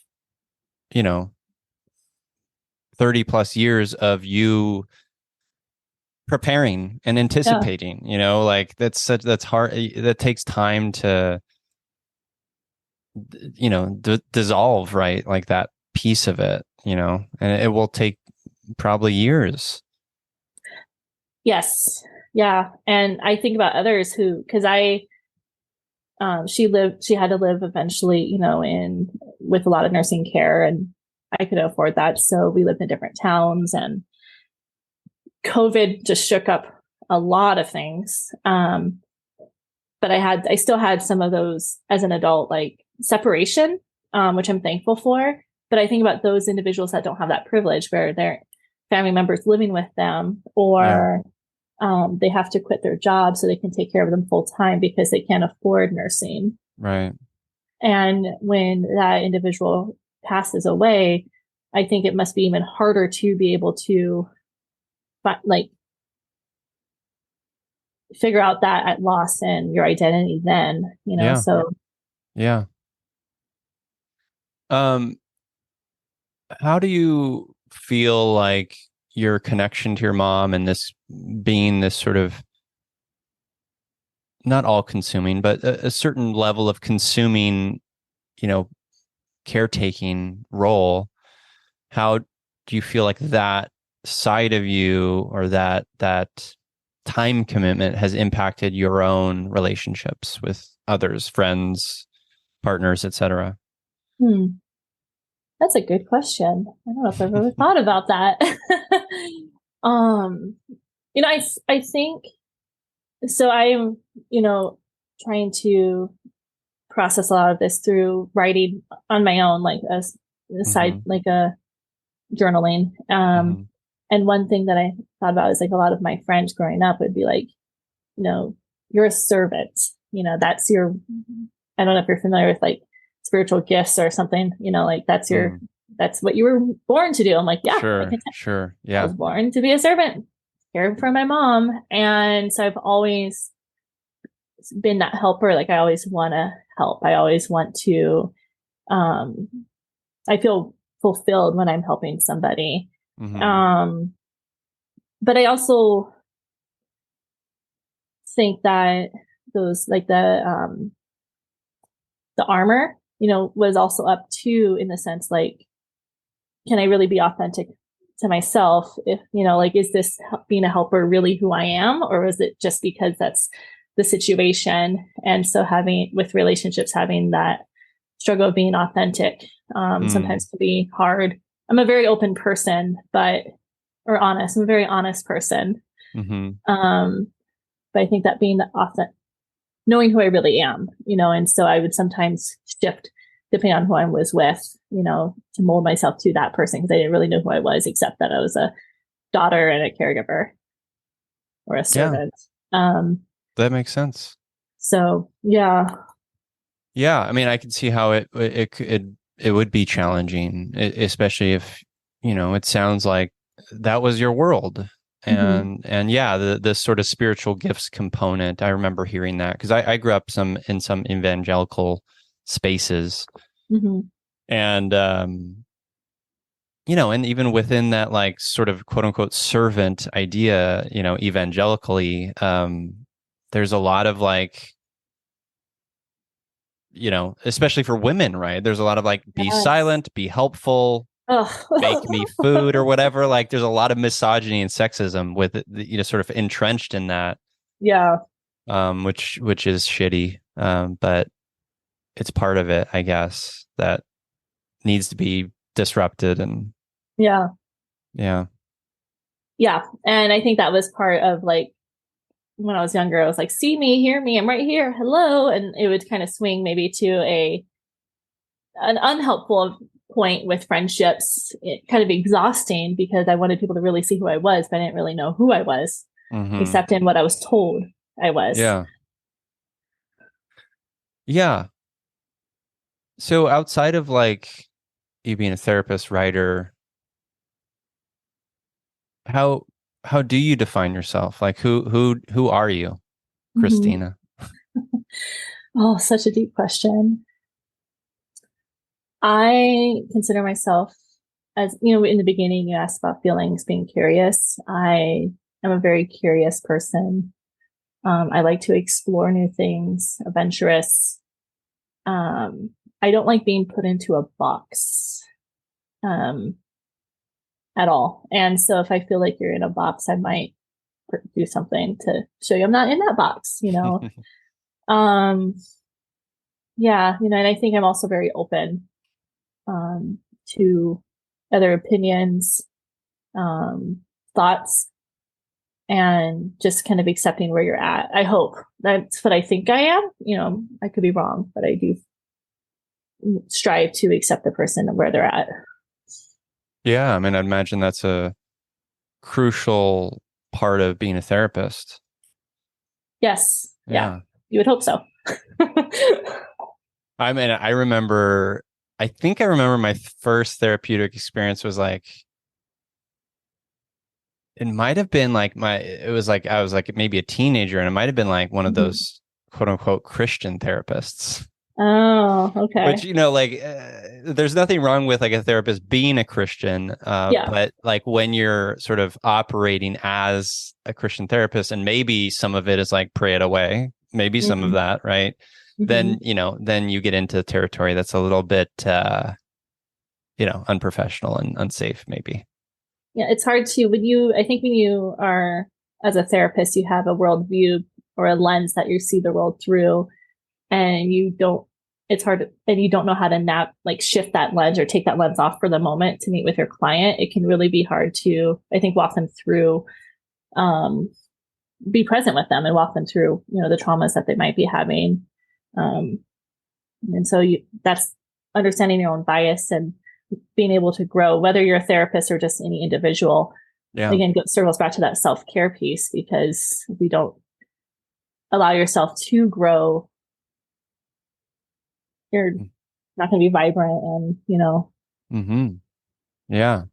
30 plus years of you preparing and anticipating, like that's hard. That takes time to, dissolve, right? Like that piece of it, and it will take probably years. Yes. Yeah. And I think about others who, because she had to live eventually, with a lot of nursing care, and I couldn't afford that. So we lived in different towns, and COVID just shook up a lot of things. But I still had some of those as an adult, like separation, which I'm thankful for. But I think about those individuals that don't have that privilege, where their family members living with them, or they have to quit their job so they can take care of them full time because they can't afford nursing. Right. And when that individual passes away, I think it must be even harder to be able to figure out that at loss and your identity then, so. Yeah. How do you feel like your connection to your mom and this being this sort of not all consuming, but a certain level of consuming, caretaking role, how do you feel like that side of you, or that time commitment, has impacted your own relationships with others, friends, partners, etc.? That's a good question. I don't know if I've ever thought about that. I think so. I'm, trying to process a lot of this through writing on my own, like a side, like a journaling. And one thing that I thought about is like a lot of my friends growing up would be like, you know, you're a servant, you know, that's your, I don't know if you're familiar with like spiritual gifts or something, you know, like that's your, that's what you were born to do. I'm like, yeah, sure. Yeah. I was born to be a servant, care for my mom. And so I've always been that helper. Like I always want to help. I always want to, I feel fulfilled when I'm helping somebody. But I also think that those, like the armor, you know, was also up too, in the sense, like, can I really be authentic to myself? If, you know, like, is this being a helper really who I am? Or is it just because that's the situation? And so having, with relationships, having that struggle of being authentic, sometimes can be hard. I'm a very open person, or honest. I'm a very honest person. But I think that being authentic, knowing who I really am, you know, and so I would sometimes shift depending on who I was with, you know, to mold myself to that person, because I didn't really know who I was, except that I was a daughter and a caregiver or a servant. That makes sense. So, yeah. Yeah. I mean, I can see how it would be challenging, especially if, you know, it sounds like that was your world. And yeah, the sort of spiritual gifts component, I remember hearing that, because I grew up in some evangelical spaces. And, you know, and even within that, like, sort of quote unquote servant idea, you know, evangelically, there's a lot of like, you know, especially for women, right? There's a lot of like, be silent, be helpful, make me food or whatever. Like, there's a lot of misogyny and sexism with, you know, sort of entrenched in that. Yeah. Which is shitty. But it's part of it, I guess, that needs to be disrupted. And yeah. And I think that was part of, like, when I was younger, I was like, see me, hear me, I'm right here, hello. And it would kind of swing maybe to an unhelpful point with friendships. It kind of exhausting, because I wanted people to really see who I was, but I didn't really know who I was, except in what I was told I was. Yeah. So outside of like you being a therapist, writer, how do you define yourself? Like, who are you, Christina? Oh, such a deep question. I consider myself, as you know, in the beginning, you asked about feelings, being curious. I am a very curious person. I like to explore new things, adventurous. I don't like being put into a box at all. And so if I feel like you're in a box, I might do something to show you I'm not in that box, you know? Yeah, you know, and I think I'm also very open to other opinions, thoughts, and just kind of accepting where you're at. I hope that's what I think I am. You know, I could be wrong, but I do strive to accept the person and where they're at. Yeah, I mean, I'd imagine that's a crucial part of being a therapist. Yes. Yeah. You would hope so. I mean, I think I remember my first therapeutic experience was like, it might have been like I was like maybe a teenager, and it might have been like one of those quote unquote Christian therapists. Oh, okay. Which, you know, like, there's nothing wrong with like a therapist being a Christian, but like when you're sort of operating as a Christian therapist, and maybe some of it is like pray it away, maybe some of that, right? Then, you know, then you get into territory that's a little bit, you know, unprofessional and unsafe, maybe. Yeah, it's hard to, I think when you are, as a therapist, you have a worldview or a lens that you see the world through, and it's hard, and you don't know how to shift that lens or take that lens off for the moment to meet with your client. It can really be hard to, I think, walk them through, be present with them and walk them through, you know, the traumas that they might be having. And so that's understanding your own bias and being able to grow, whether you're a therapist or just any individual. Yeah. Again, circles back to that self-care piece, because if we don't allow yourself to grow, you're not going to be vibrant and, Mm-hmm. Yeah,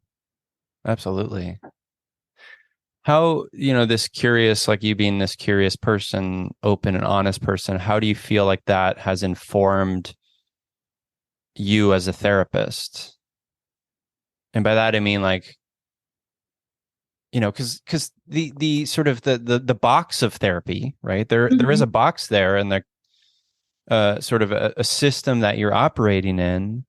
absolutely. How, this curious, like you being this curious person, open and honest person, how do you feel like that has informed you as a therapist? And by that, I mean, like, because the sort of the box of therapy, right? There is a box there, and the sort of a system that you're operating in.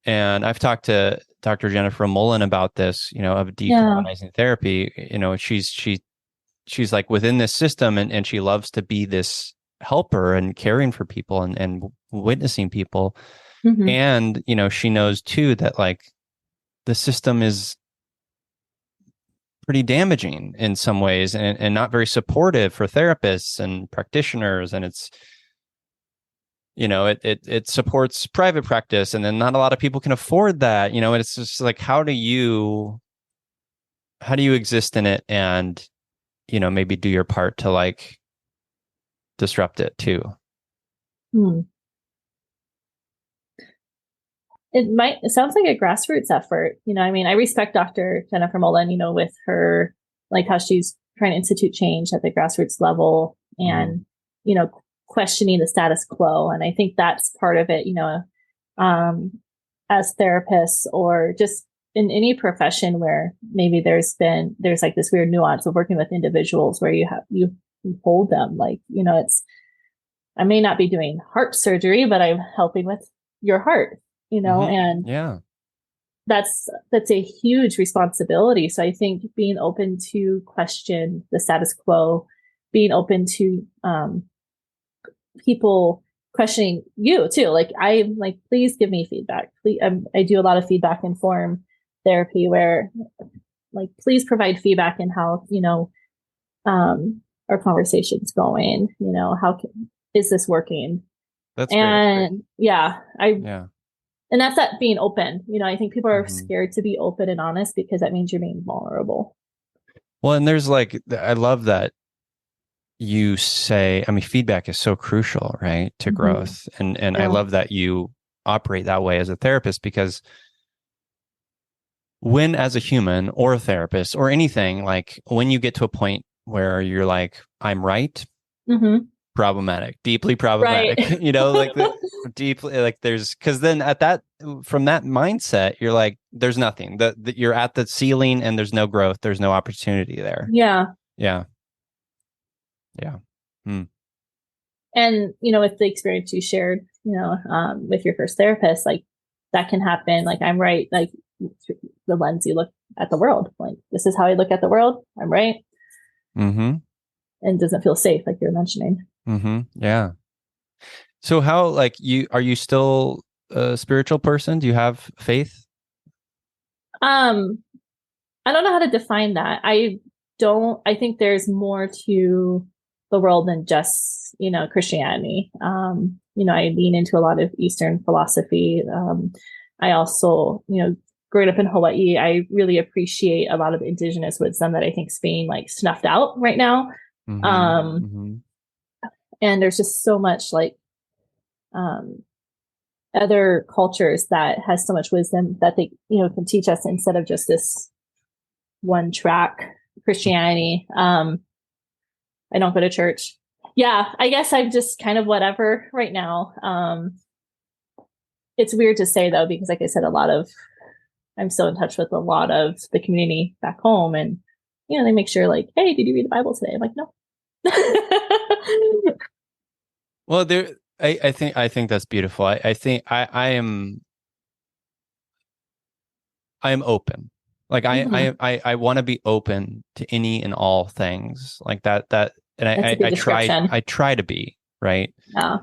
And I've talked to Dr. Jennifer Mullen about this, of decolonizing therapy. She's like within this system, and she loves to be this helper and caring for people and witnessing people. Mm-hmm. And, she knows too that like the system is pretty damaging in some ways and not very supportive for therapists and practitioners. And it's, it supports private practice, and then not a lot of people can afford that, and it's just like, how do you exist in it and, maybe do your part to like disrupt it too? It sounds like a grassroots effort. I respect Dr. Jennifer Mullen, with her, like how she's trying to institute change at the grassroots level and, questioning the status quo. And I think that's part of it, as therapists or just in any profession where maybe there's like this weird nuance of working with individuals where you hold them, like, I may not be doing heart surgery, but I'm helping with your heart, and yeah, that's a huge responsibility. So I think being open to question the status quo, being open to, people questioning you too. Like I'm like, please give me feedback. Please, I do a lot of feedback informed therapy where like, please provide feedback in how, our conversation's going, is this working? That's and great. And that's that being open. I think people are scared to be open and honest because that means you're being vulnerable. Well, and there's like, I love that you say, feedback is so crucial, right, to growth. And I love that you operate that way as a therapist, because when, as a human or a therapist or anything, like when you get to a point where you're like, I'm right, problematic, deeply problematic, right. like deeply, like there's, because then from that mindset, you're like, there's nothing, that you're at the ceiling and there's no growth, there's no opportunity there. Yeah. And with the experience you shared, with your first therapist, like that can happen. Like I'm right, like the lens you look at the world, like this is how I look at the world, I'm right. And doesn't feel safe, like you're mentioning. Yeah. So how, like, are you still a spiritual person? Do you have faith? I don't know how to define that. I think there's more to the world than just, Christianity. I lean into a lot of Eastern philosophy. I also, growing up in Hawaii, I really appreciate a lot of indigenous wisdom that I think is being like snuffed out right now. And there's just so much like, other cultures that has so much wisdom that they, can teach us instead of just this one track Christianity. I don't go to church. Yeah, I guess I'm just kind of whatever right now. It's weird to say though, because like I said, I'm still in touch with a lot of the community back home, and they make sure like, hey, did you read the Bible today? I'm like, no. Well, I think that's beautiful. I think I am open. Like I want to be open to any and all things like that. And I try to be, right. Yeah.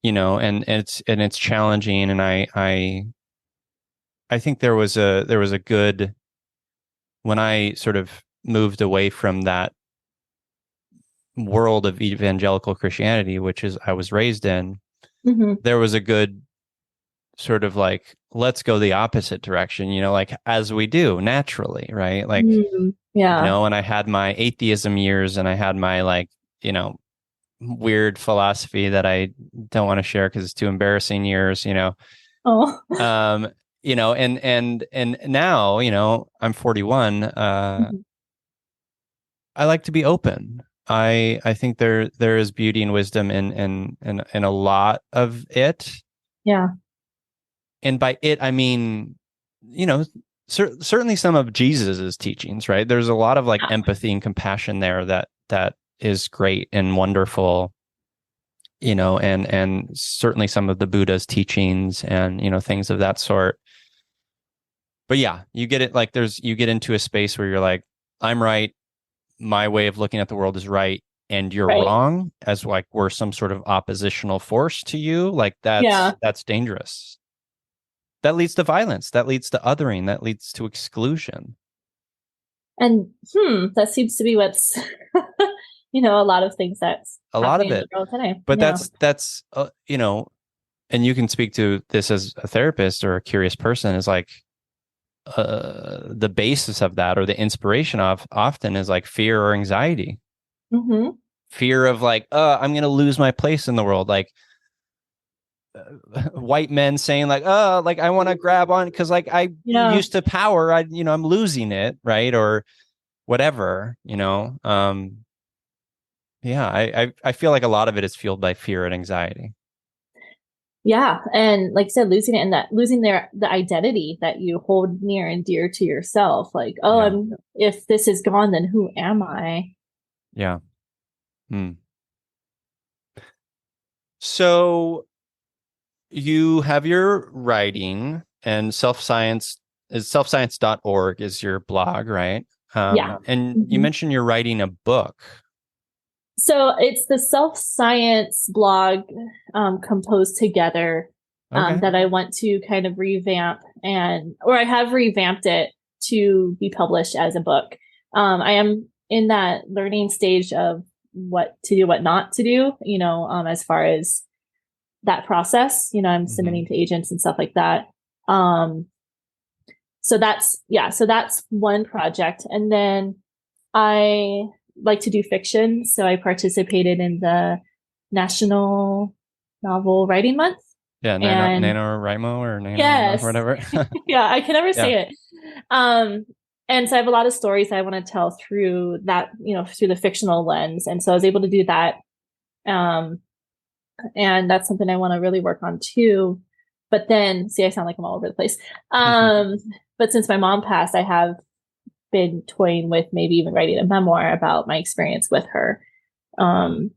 And it's challenging. And I think there was a good, when I sort of moved away from that world of evangelical Christianity, which is I was raised in, there was a good sort of like, let's go the opposite direction, like as we do naturally, right? Like, and I had my atheism years and I had my like, weird philosophy that I don't want to share because it's too embarrassing years, Oh. And now, I'm 41. I like to be open. I think there is beauty and wisdom in a lot of it. Yeah. And by it, I mean, certainly some of Jesus's teachings, right? There's a lot of like empathy and compassion there that is great and wonderful, and certainly some of the Buddha's teachings and, things of that sort. But yeah, you get it. Like you get into a space where you're like, I'm right. My way of looking at the world is right. And you're wrong, as like we're some sort of oppositional force to you. Like that's dangerous. That leads to violence. That leads to othering. That leads to exclusion. And that seems to be what's, a lot of things that's a lot of it. In the world today. But that's and you can speak to this as a therapist or a curious person, is like the basis of that, or the inspiration of often, is like fear or anxiety. Fear of like, I'm going to lose my place in the world. Like white men saying like, like I want to grab on because like I used to power. I'm losing it, right? Or whatever, I feel like a lot of it is fueled by fear and anxiety. Yeah. And like I said, losing it, and that losing the identity that you hold near and dear to yourself. Like, if this is gone, then who am I? Yeah. So you have your writing, and selfscience.org is your blog, right? And you mentioned you're writing a book. So it's the self-science blog composed together that I want to kind of revamp, or I have revamped it to be published as a book. I am in that learning stage of what to do, what not to do, as far as that process, I'm submitting to agents and stuff like that. So that's one project. And then I like to do fiction. So I participated in the National Novel Writing Month. Yeah, NaNoWriMo or yes. or whatever. Yeah, I can never say it. And so I have a lot of stories I want to tell through that, through the fictional lens. And so I was able to do that. And that's something I want to really work on too. But then, see, I sound like I'm all over the place. But since my mom passed, I have been toying with maybe even writing a memoir about my experience with her. So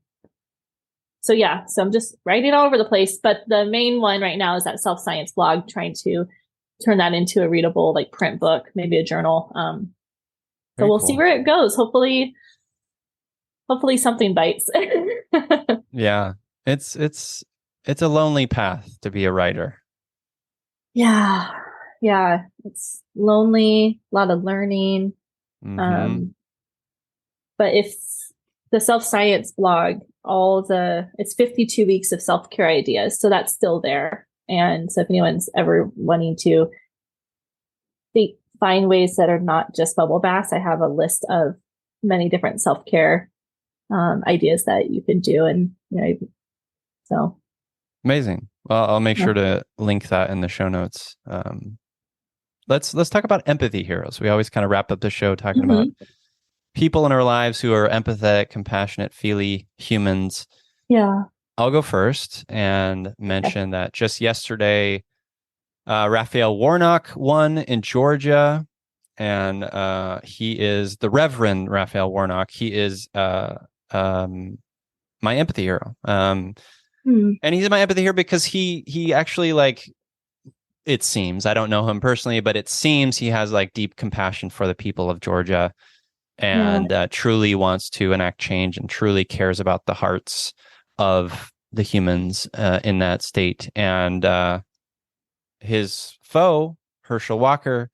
I'm just writing all over the place. But the main one right now is that self-science blog, trying to turn that into a readable, like print book, maybe a journal. So we'll see where it goes. Hopefully something bites. Yeah. It's a lonely path to be a writer. Yeah. It's lonely, a lot of learning. But if the self-science blog, it's 52 weeks of self-care ideas. So that's still there. And so if anyone's ever wanting to find ways that are not just bubble baths, I have a list of many different self-care ideas that you can do. And, so. Amazing. Well, I'll make sure to link that in the show notes. Let's talk about empathy heroes. We always kind of wrap up the show talking about people in our lives who are empathetic, compassionate, feely humans. Yeah. I'll go first and mention that just yesterday, Raphael Warnock won in Georgia, and he is the Reverend Raphael Warnock. He is my empathy hero. And he's my empathy hero because he actually, like, it seems, I don't know him personally, but it seems he has like deep compassion for the people of Georgia, and truly wants to enact change and truly cares about the hearts of the humans in that state. And his foe, Herschel Walker,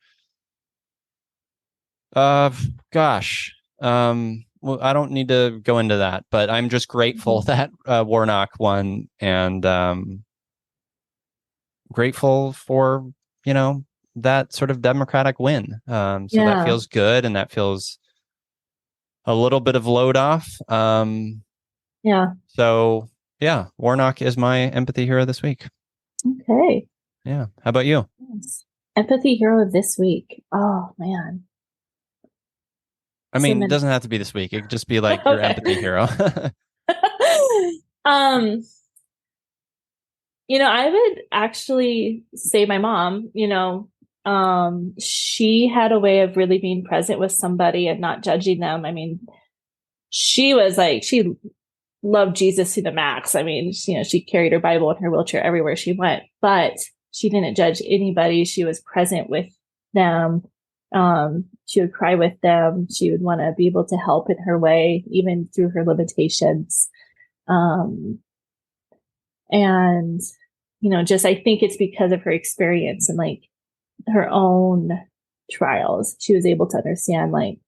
well, I don't need to go into that, but I'm just grateful that Warnock won, and grateful for, that sort of democratic win. So that feels good, and that feels a little bit of load off. So yeah, Warnock is my empathy hero this week. Okay. Yeah. How about you? Yes. Empathy hero this week. Oh man. I mean, it doesn't have to be this week. It could just be like your empathy hero. I would actually say my mom. She had a way of really being present with somebody and not judging them. I mean, she loved Jesus to the max. I mean, she carried her Bible in her wheelchair everywhere she went, but she didn't judge anybody. She was present with them. She would cry with them. She would want to be able to help in her way, even through her limitations. And, just, I think it's because of her experience and like her own trials, she was able to understand, like,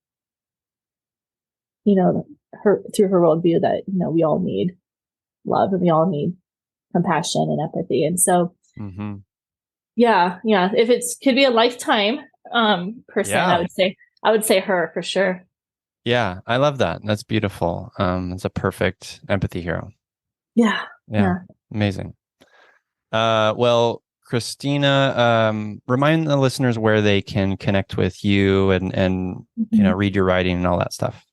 through her worldview that, we all need love and we all need compassion and empathy. And so, yeah. If could be a lifetime, person, I would say her for sure. Yeah. I love that. That's beautiful. It's a perfect empathy hero. Yeah. Amazing. Well, Christina, remind the listeners where they can connect with you and read your writing and all that stuff.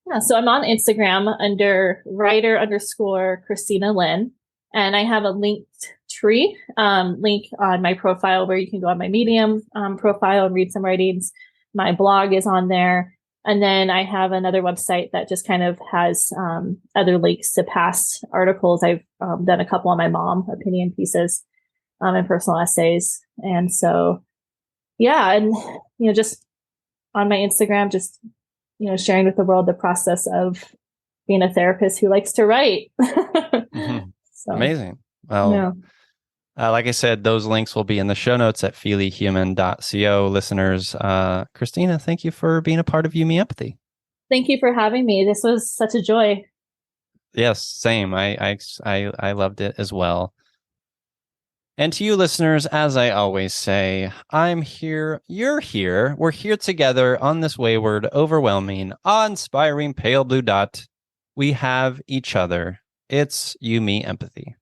Yeah, so I'm on Instagram under writer_Christina Lynn, and I have a linked tree link on my profile where you can go on my Medium profile and read some writings. My blog is on there. And then I have another website that just kind of has other links to past articles. I've done a couple on my mom, opinion pieces, and personal essays. And so, yeah, and, just on my Instagram, just, sharing with the world the process of being a therapist who likes to write. So, amazing. Well, like I said, those links will be in the show notes at feelyhuman.co. Listeners, Christina, thank you for being a part of You, Me, Empathy. Thank you for having me. This was such a joy. Yes, same. I loved it as well. And to you listeners, as I always say, I'm here, you're here, we're here together on this wayward, overwhelming, awe-inspiring pale blue dot. We have each other. It's You, Me, Empathy.